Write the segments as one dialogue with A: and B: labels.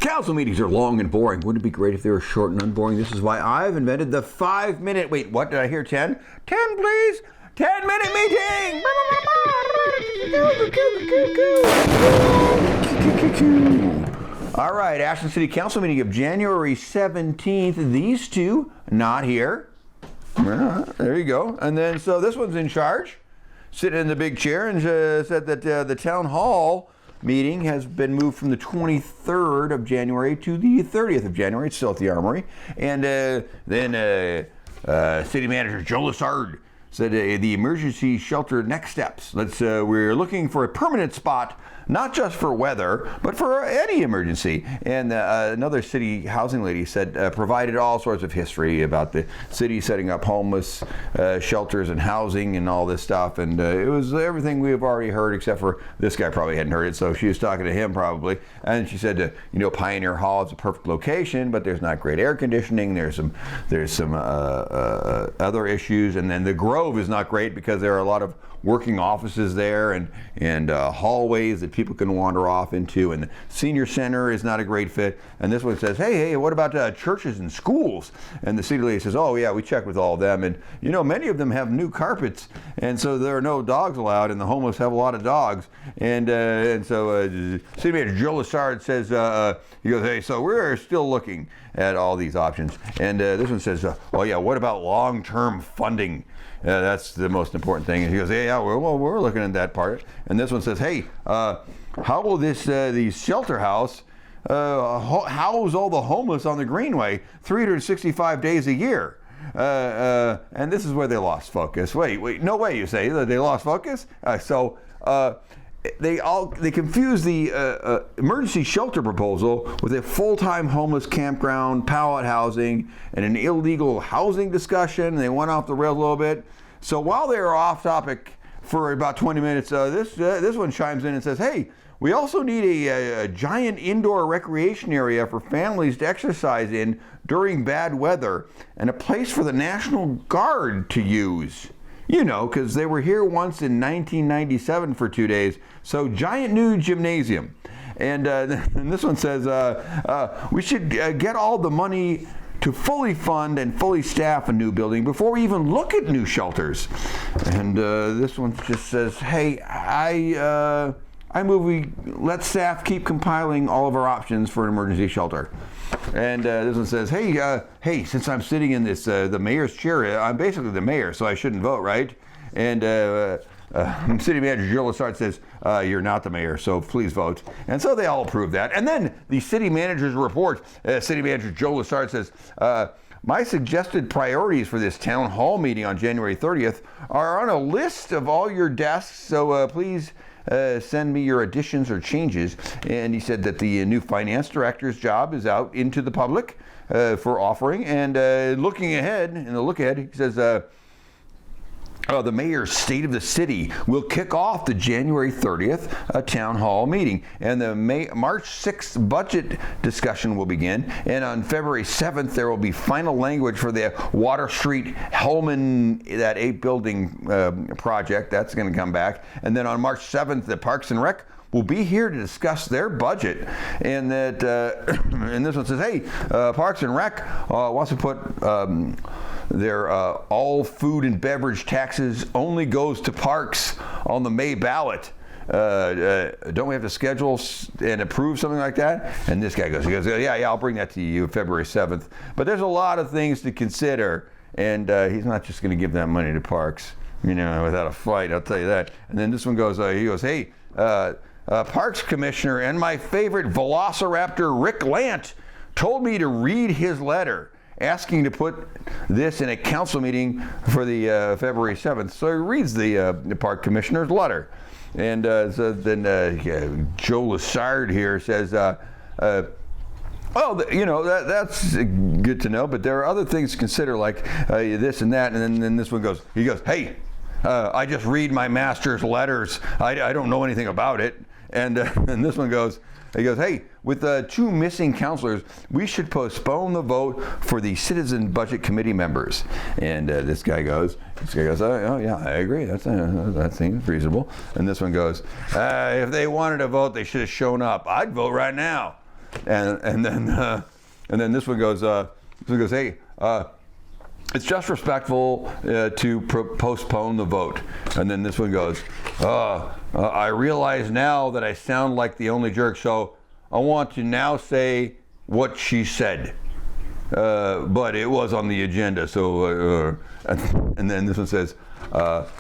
A: Council meetings are long and boring. Wouldn't it be great if they were short and unboring? This is why I've invented the 5-minute... Wait, what did I hear? 10? 10, please? 10-minute meeting! All right, Ashland City Council meeting of January 17th. These two, not here. There you go. And then, so this one's in charge, sitting in the big chair, and said that the town hall meeting has been moved from the 23rd of January to the 30th of January. It's still at the Armory. And then City Manager Joe Lessard said the emergency shelter next steps. We're looking for a permanent spot, not just for weather, but for any emergency. And another city housing lady said, provided all sorts of history about the city setting up homeless shelters and housing and all this stuff. And it was everything we have already heard, except for this guy probably hadn't heard it, so she was talking to him probably. And she said, Pioneer Hall is a perfect location, but there's not great air conditioning. There's some other issues. And then the Grove is not great because there are a lot of working offices there and hallways that people can wander off into, and the senior center is not a great fit. And this one says, hey, what about churches and schools? And the city lady says, oh yeah, we checked with all of them, and many of them have new carpets, and so there are no dogs allowed, and the homeless have a lot of dogs. And so City Manager Joe Lessard says, he goes, hey, so we're still looking at all these options. And this one says, oh yeah, what about long-term funding? That's the most important thing. And he goes, yeah, we're looking at that part. And this one says, hey, how will the shelter house house all the homeless on the Greenway 365 days a year? And this is where they lost focus. Wait, no way, you say that they lost focus? They confused the emergency shelter proposal with a full-time homeless campground, pallet housing, and an illegal housing discussion. They went off the rails a little bit. So while they were off topic for about 20 minutes, this one chimes in and says, hey, we also need a giant indoor recreation area for families to exercise in during bad weather, and a place for the National Guard to use. Because they were here once in 1997 for 2 days. So giant new gymnasium. And this one says, we should get all the money to fully fund and fully staff a new building before we even look at new shelters. And this one just says, hey, I move we let staff keep compiling all of our options for an emergency shelter. And this one says, hey, since I'm sitting in this the mayor's chair, I'm basically the mayor, so I shouldn't vote, right? And City Manager Joe Lessard says, you're not the mayor, so please vote. And so they all approve that. And then the city manager's report, City Manager Joe Lessard says, my suggested priorities for this town hall meeting on January 30th are on a list of all your desks, so please send me your additions or changes. And he said that the new finance director's job is out into the public for offering. And looking ahead, in the look ahead, he says, the mayor's State of the City will kick off the January 30th town hall meeting. And the March 6th budget discussion will begin. And on February 7th, there will be final language for the Water Street Hellman, that 8-building project. That's going to come back. And then on March 7th, the Parks and Rec will be here to discuss their budget. And that, and this one says, hey, Parks and Rec wants to put their all food and beverage taxes only goes to parks on the May ballot. Don't we have to schedule and approve something like that? And this guy goes, yeah, I'll bring that to you February 7th. But there's a lot of things to consider, and he's not just going to give that money to parks, without a fight, I'll tell you that. And then this one goes, he goes, hey, Parks Commissioner and my favorite Velociraptor Rick Lant told me to read his letter asking to put this in a council meeting for the February 7th. So he reads the park commissioner's letter. And so then Joe Lessard here says, that's good to know, but there are other things to consider, like this and that. And then this one goes, hey, I just read my master's letters. I don't know anything about it. And this one goes, hey, with 2 missing counselors, we should postpone the vote for the Citizen Budget Committee members. And this guy goes, oh yeah, I agree. That seems reasonable. And this one goes, if they wanted to vote, they should have shown up. I'd vote right now. and then this one goes, hey, it's just respectful to postpone the vote. And then this one goes, I realize now that I sound like the only jerk, so I want to now say what she said. But it was on the agenda, so and then this one says,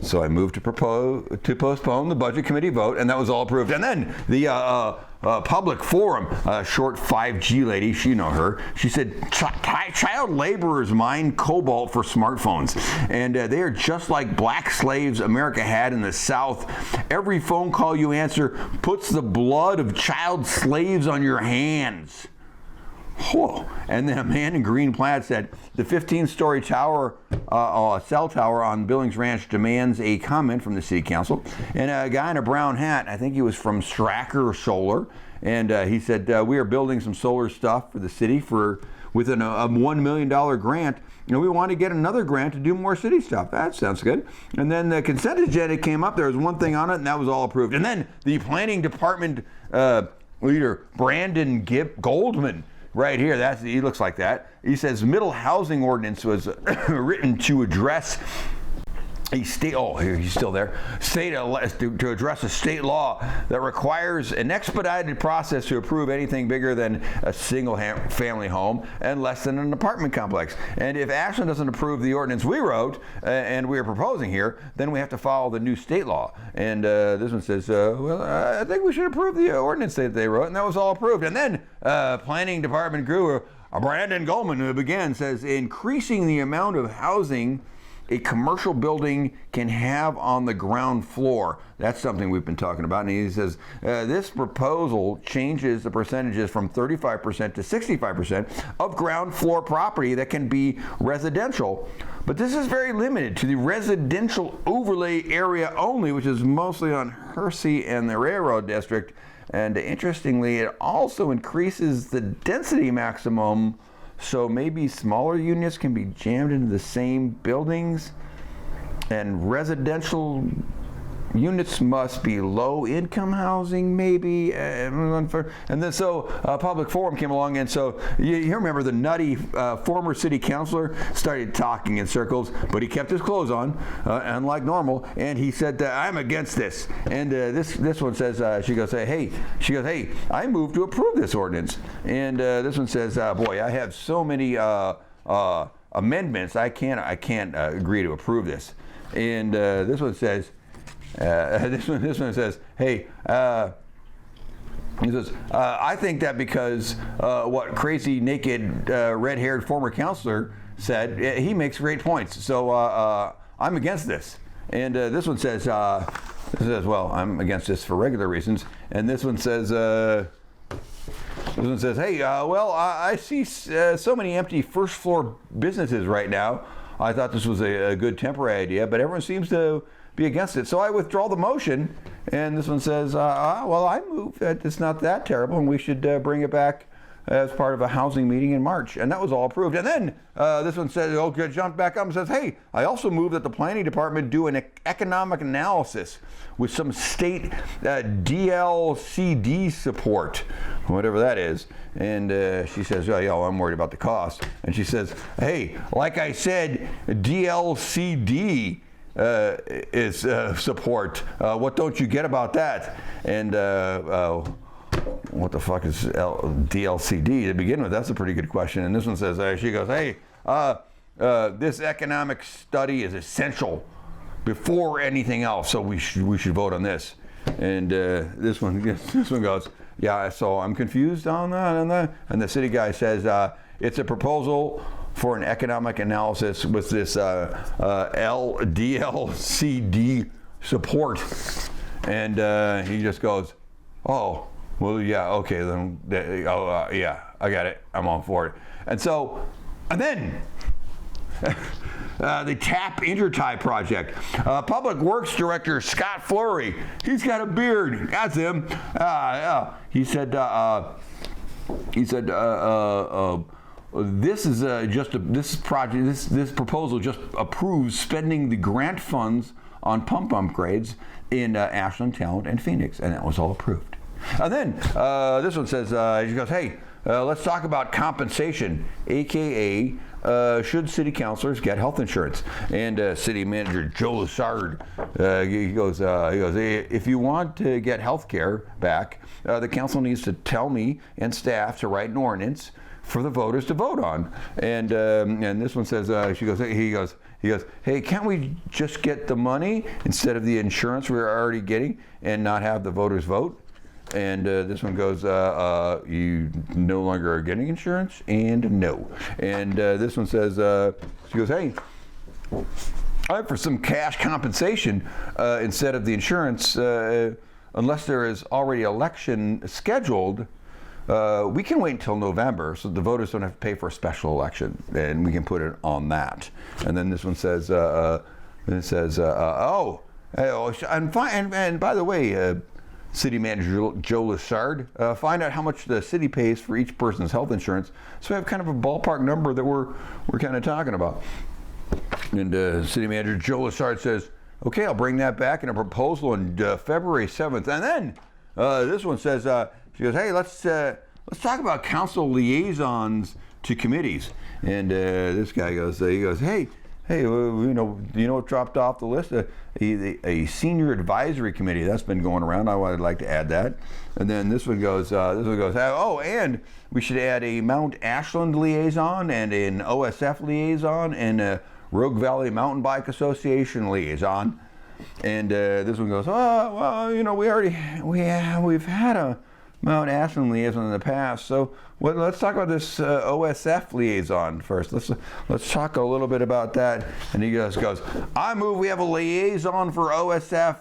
A: so I moved to postpone the budget committee vote, and that was all approved. And then the public forum, short 5G lady, you know her, she said, child laborers mine cobalt for smartphones, and they are just like black slaves America had in the South. Every phone call you answer puts the blood of child slaves on your hands. Whoa. And then a man in green plaid said, the 15-story tower, cell tower on Billings Ranch demands a comment from the city council. And a guy in a brown hat, I think he was from Stracker Solar, and he said, we are building some solar stuff for the city with a $1 million grant. We want to get another grant to do more city stuff. That sounds good. And then the consent agenda came up. There was one thing on it, and that was all approved. And then the planning department leader, Brandon Goldman, right here, he looks like that. He says middle housing ordinance was written to address a state. Oh, he's still there. To address a state law that requires an expedited process to approve anything bigger than a single family home and less than an apartment complex. And if Ashland doesn't approve the ordinance we wrote and we are proposing here, then we have to follow the new state law. And this one says, I think we should approve the ordinance that they wrote, and that was all approved. And then planning department guru Brandon Goldman, who began, says increasing the amount of housing a commercial building can have on the ground floor. That's something we've been talking about. And he says, this proposal changes the percentages from 35% to 65% of ground floor property that can be residential. But this is very limited to the residential overlay area only, which is mostly on Hersey and the Railroad District. And interestingly, it also increases the density maximum, so maybe smaller units can be jammed into the same buildings, and residential units must be low-income housing, maybe. And then public forum came along, and so you remember the nutty former city councilor started talking in circles, but he kept his clothes on, unlike normal, and he said, I'm against this. And this one says, she goes, hey, I move to approve this ordinance. And this one says, boy, I have so many amendments, I can't agree to approve this. And this one says, this one says, hey, he says, I think that because what crazy, naked, red-haired former counselor said, he makes great points. So I'm against this. And this one says, well, I'm against this for regular reasons. And this one says, hey, well, I see so many empty first floor businesses right now. I thought this was a good temporary idea, but everyone seems to be against it. So I withdraw the motion. And this one says, well, I move that it's not that terrible and we should bring it back as part of a housing meeting in March. And that was all approved. And then this one says, jumped back up and says, hey, I also move that the planning department do an economic analysis with some state DLCD support, whatever that is. And she says, I'm worried about the cost. And she says, hey, like I said, DLCD is support. What don't you get about that? And what the fuck is DLCD to begin with? That's a pretty good question. And this one says, she goes, hey, this economic study is essential before anything else, so we should vote on this. And this one goes, yeah, so I'm confused on that. And the city guy says, it's a proposal for an economic analysis with this DLCD support. And he just goes, oh, well, yeah, okay, then, yeah, I got it. I'm on for it. And then the TAP Intertie project. Public Works Director Scott Fleury, he's got a beard. That's him. He said, this proposal just approves spending the grant funds on pump upgrades in Ashland, Talent, and Phoenix, and that was all approved. And then this one says, he goes, hey, let's talk about compensation, aka should city councilors get health insurance? And city manager Joe Lessard, he goes, hey, if you want to get health care back, the council needs to tell me and staff to write an ordinance for the voters to vote on. And this one says, he goes, hey, can't we just get the money instead of the insurance we're already getting and not have the voters vote? And this one goes, you no longer are getting insurance, and no. And this one says, she goes, hey, for some cash compensation instead of the insurance, unless there is already election scheduled, we can wait until November so the voters don't have to pay for a special election, and we can put it on that. And then this one says, and by the way, City Manager Joe Lessard, find out how much the city pays for each person's health insurance, so we have kind of a ballpark number that we're kind of talking about. And City Manager Joe Lessard says, okay, I'll bring that back in a proposal on February 7th. And then this one says, she goes, hey, let's talk about council liaisons to committees. And this guy goes, hey, you know what dropped off the list? A senior advisory committee that's been going around. I'd like to add that. And then this one goes, oh, and we should add a Mount Ashland liaison and an OSF liaison and a Rogue Valley Mountain Bike Association liaison. And this one goes, oh, well, you know, we've had a Mount Ashland liaison in the past, so let's talk about this OSF liaison first. Let's talk a little bit about that. And he goes, I move we have a liaison for OSF,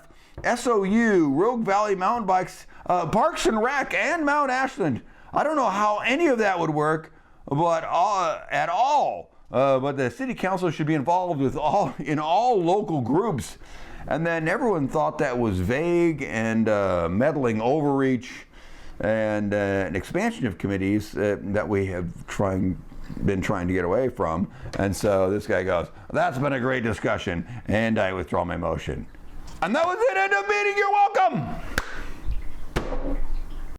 A: SOU, Rogue Valley Mountain Bikes, Parks and Rec, and Mount Ashland. I don't know how any of that would work, but at all. But the city council should be involved in all local groups. And then everyone thought that was vague and meddling overreach, and an expansion of committees that we have been trying to get away from. And so this guy goes, that's been a great discussion, and I withdraw my motion. And that was it. End of meeting. You're welcome.